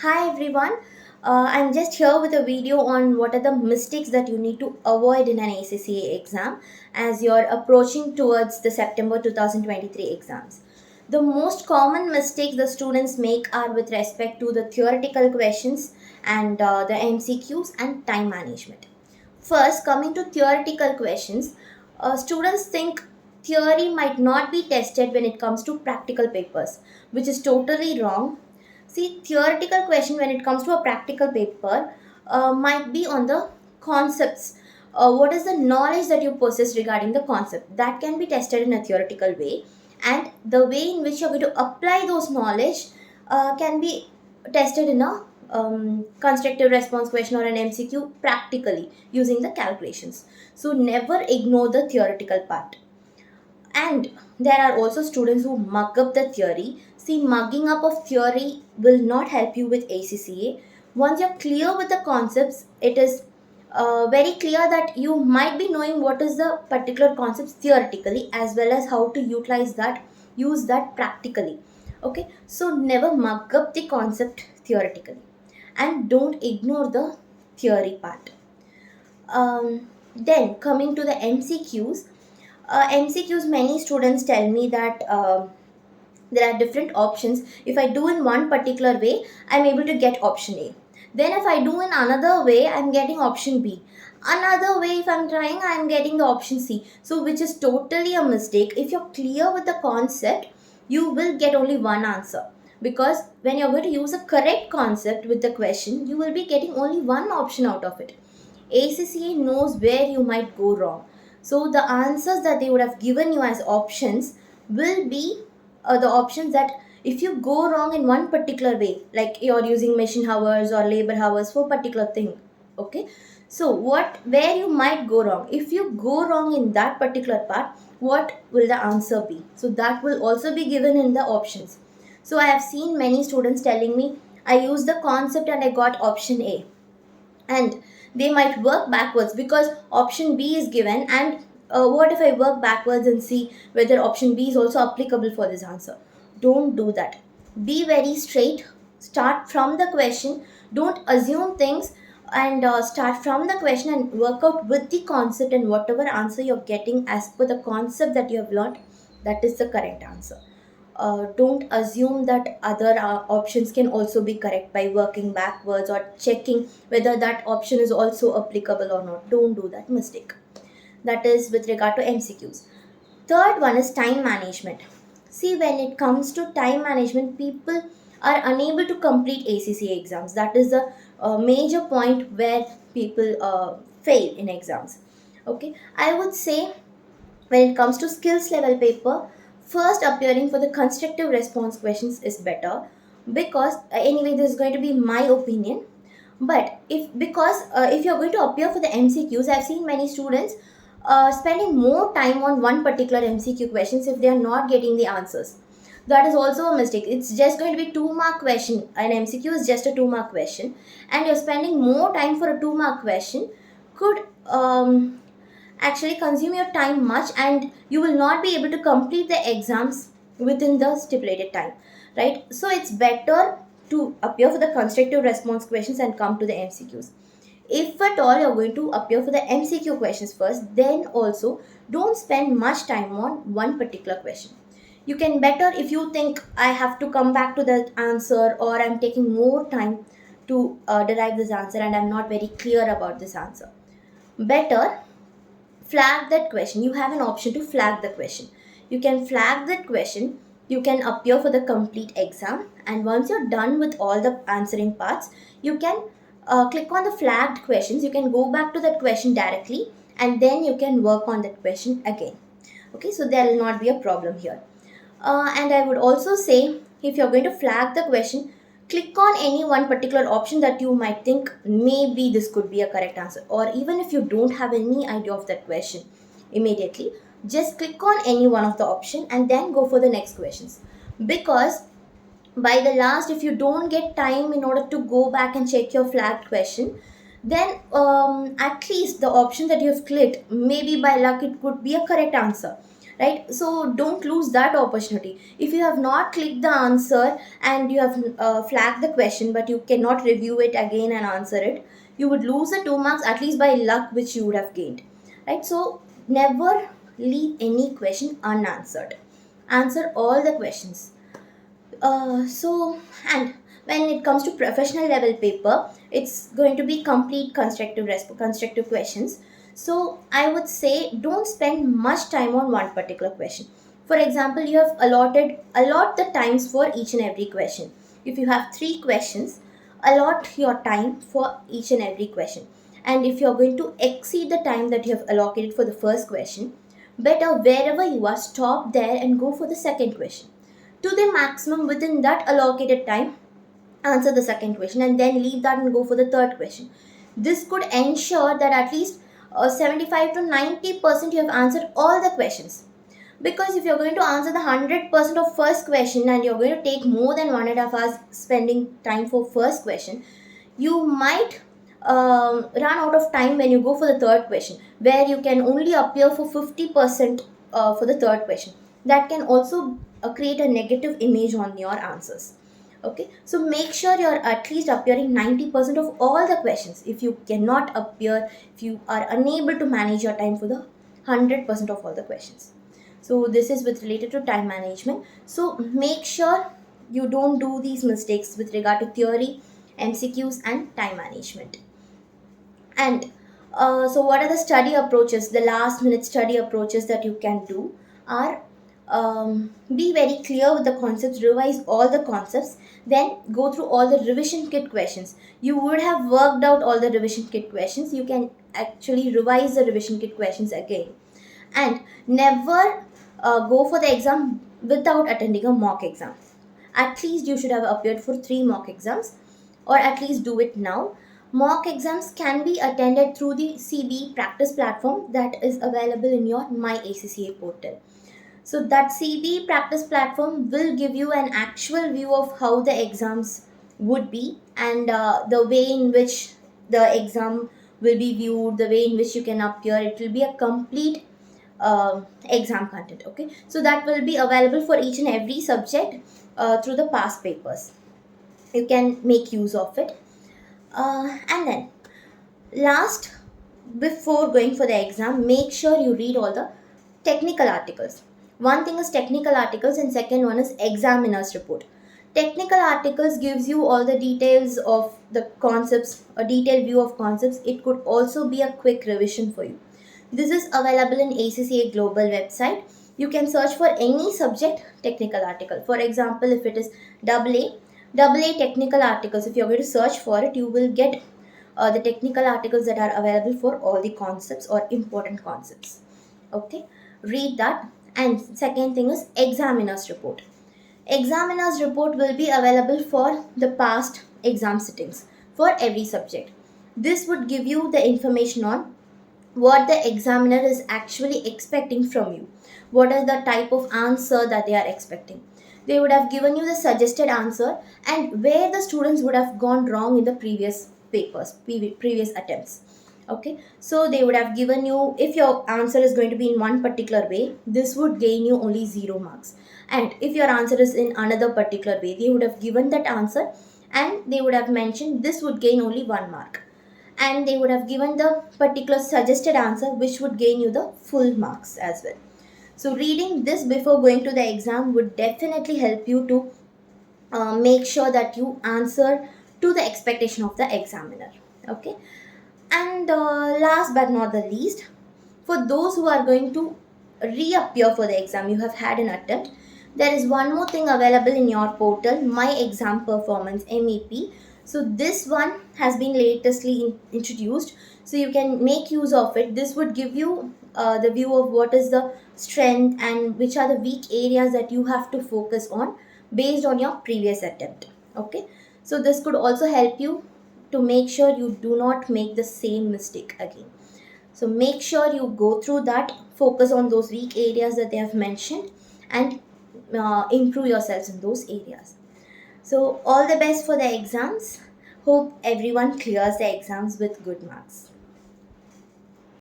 Hi everyone. I'm just here with a video on what are the mistakes that you need to avoid in an ACCA exam as you're approaching towards the September 2023 exams. The most common mistakes the students make are with respect to the theoretical questions and the MCQs and time management. First, coming to theoretical questions, students think theory might not be tested when it comes to practical papers, which is totally wrong. See, theoretical question when it comes to a practical paper might be on the concepts. What is the knowledge that you possess regarding the concept? That can be tested in a theoretical way, and the way in which you're going to apply those knowledge can be tested in a constructive response question or an MCQ practically using the calculations. So never ignore the theoretical part. And there are also students who mug up the theory. See, mugging up of theory will not help you with ACCA. Once you're clear with the concepts, it is very clear that you might be knowing what is the particular concepts theoretically as well as how to utilize that, use that practically. Okay, so never mug up the concept theoretically and don't ignore the theory part. Then coming to the MCQs, MCQs, many students tell me that there are different options. If I do in one particular way, I'm able to get option A. Then if I do in another way, I'm getting option B. Another way, if I'm trying, I'm getting the option C. So which is totally a mistake. If you're clear with the concept, you will get only one answer. Because when you're going to use a correct concept with the question, you will be getting only one option out of it. ACCA knows where you might go wrong. So the answers that they would have given you as options will be the options that if you go wrong in one particular way, like you're using machine hours or labor hours for particular thing, okay? So what, where you might go wrong, if you go wrong in that particular part, what will the answer be? So that will also be given in the options. So I have seen many students telling me, I used the concept and I got option A, and they might work backwards because option B is given, and what if I work backwards and see whether option B is also applicable for this answer? Don't do that. Be very straight. Start from the question. Don't assume things, and start from the question and work out with the concept, and whatever answer you're getting as per the concept that you have learned, that is the correct answer. Don't assume that other options can also be correct by working backwards or checking whether that option is also applicable or not. Don't do that mistake. That is with regard to MCQs. Third one is time management. See, when it comes to time management, people are unable to complete ACCA exams. That is the major point where people fail in exams. Okay, I would say when it comes to skills level paper, first appearing for the constructive response questions is better, because anyway this is going to be my opinion. But if you're going to appear for the MCQs, I've seen many students spending more time on one particular MCQ questions if they are not getting the answers. That is also a mistake. It's just going to be 2 mark question. An MCQ is just a 2 mark question, and you're spending more time for a 2 mark question could actually consume your time much, and you will not be able to complete the exams within the stipulated time, right? So it's better to appear for the constructive response questions and come to the MCQs. If at all you're going to appear for the MCQ questions first, then also don't spend much time on one particular question. You can better, if you think I have to come back to that answer, or I'm taking more time to derive this answer and I'm not very clear about this answer, better flag that question. You have an option to flag the question. You can flag that question. You can appear for the complete exam, and once you're done with all the answering parts, you can click on the flagged questions. You can go back to that question directly, and then you can work on that question again. Okay, so there will not be a problem here. And I would also say, if you're going to flag the question, click on any one particular option that you might think maybe this could be a correct answer. Or even if you don't have any idea of that question immediately, just click on any one of the option and then go for the next questions. Because by the last, if you don't get time in order to go back and check your flagged question, then at least the option that you've clicked, maybe by luck it could be a correct answer, right? So don't lose that opportunity. If you have not clicked the answer and you have flagged the question but you cannot review it again and answer it, you would lose the 2 marks at least by luck which you would have gained, right? So never leave any question unanswered. Answer all the questions. And when it comes to professional level paper, it's going to be complete constructive questions. So I would say don't spend much time on one particular question. For example, you have allot the times for each and every question. If you have 3 questions, allot your time for each and every question. And if you're going to exceed the time that you have allocated for the first question, better wherever you are, stop there and go for the second question to the maximum within that allocated time. Answer the second question and then leave that and go for the third question. This could ensure that at least 75 to 90% you have answered all the questions. Because if you're going to answer the 100% of first question and you're going to take more than 1.5 hours spending time for first question, you might run out of time when you go for the third question, where you can only appear for 50% for the third question. That can also create a negative image on your answers. Okay, so make sure you're at least appearing 90% of all the questions. If you cannot appear, if you are unable to manage your time for the 100% of all the questions. So this is with related to time management. So make sure you don't do these mistakes with regard to theory, MCQs and time management. And so what are the study approaches, the last minute study approaches that you can do are, be very clear with the concepts, revise all the concepts, then go through all the revision kit questions. You would have worked out all the revision kit questions. You can actually revise the revision kit questions again. And never go for the exam without attending a mock exam. At least you should have appeared for 3 mock exams, or at least do it now. Mock exams can be attended through the CB practice platform that is available in your My ACCA portal. So that CB practice platform will give you an actual view of how the exams would be, and the way in which the exam will be viewed, the way in which you can appear. It will be a complete exam content. Okay, so that will be available for each and every subject through the past papers. You can make use of it. And then last, before going for the exam, make sure you read all the technical articles. One thing is technical articles and second one is examiner's report. Technical articles gives you all the details of the concepts, a detailed view of concepts. It could also be a quick revision for you. This is available in ACCA Global website. You can search for any subject technical article. For example, if it is AA technical articles, if you're going to search for it, you will get the technical articles that are available for all the concepts or important concepts. Okay, read that. And second thing is examiner's report. Examiner's report will be available for the past exam sittings for every subject. This would give you the information on what the examiner is actually expecting from you. What is the type of answer that they are expecting? They would have given you the suggested answer and where the students would have gone wrong in the previous papers, previous attempts. Okay, so they would have given you, if your answer is going to be in one particular way, this would gain you only 0 marks. And if your answer is in another particular way, they would have given that answer and they would have mentioned this would gain only 1 mark, and they would have given the particular suggested answer which would gain you the full marks as well. So reading this before going to the exam would definitely help you to make sure that you answer to the expectation of the examiner. Okay, and last but not the least, for those who are going to reappear for the exam, you have had an attempt, there is one more thing available in your portal, My Exam Performance MEP. So this one has been latestly introduced, so you can make use of it. This would give you the view of what is the strength and which are the weak areas that you have to focus on based on your previous attempt. Okay, so this could also help you to make sure you do not make the same mistake again. So make sure you go through that, focus on those weak areas that they have mentioned, and improve yourselves in those areas. So all the best for the exams. Hope everyone clears the exams with good marks.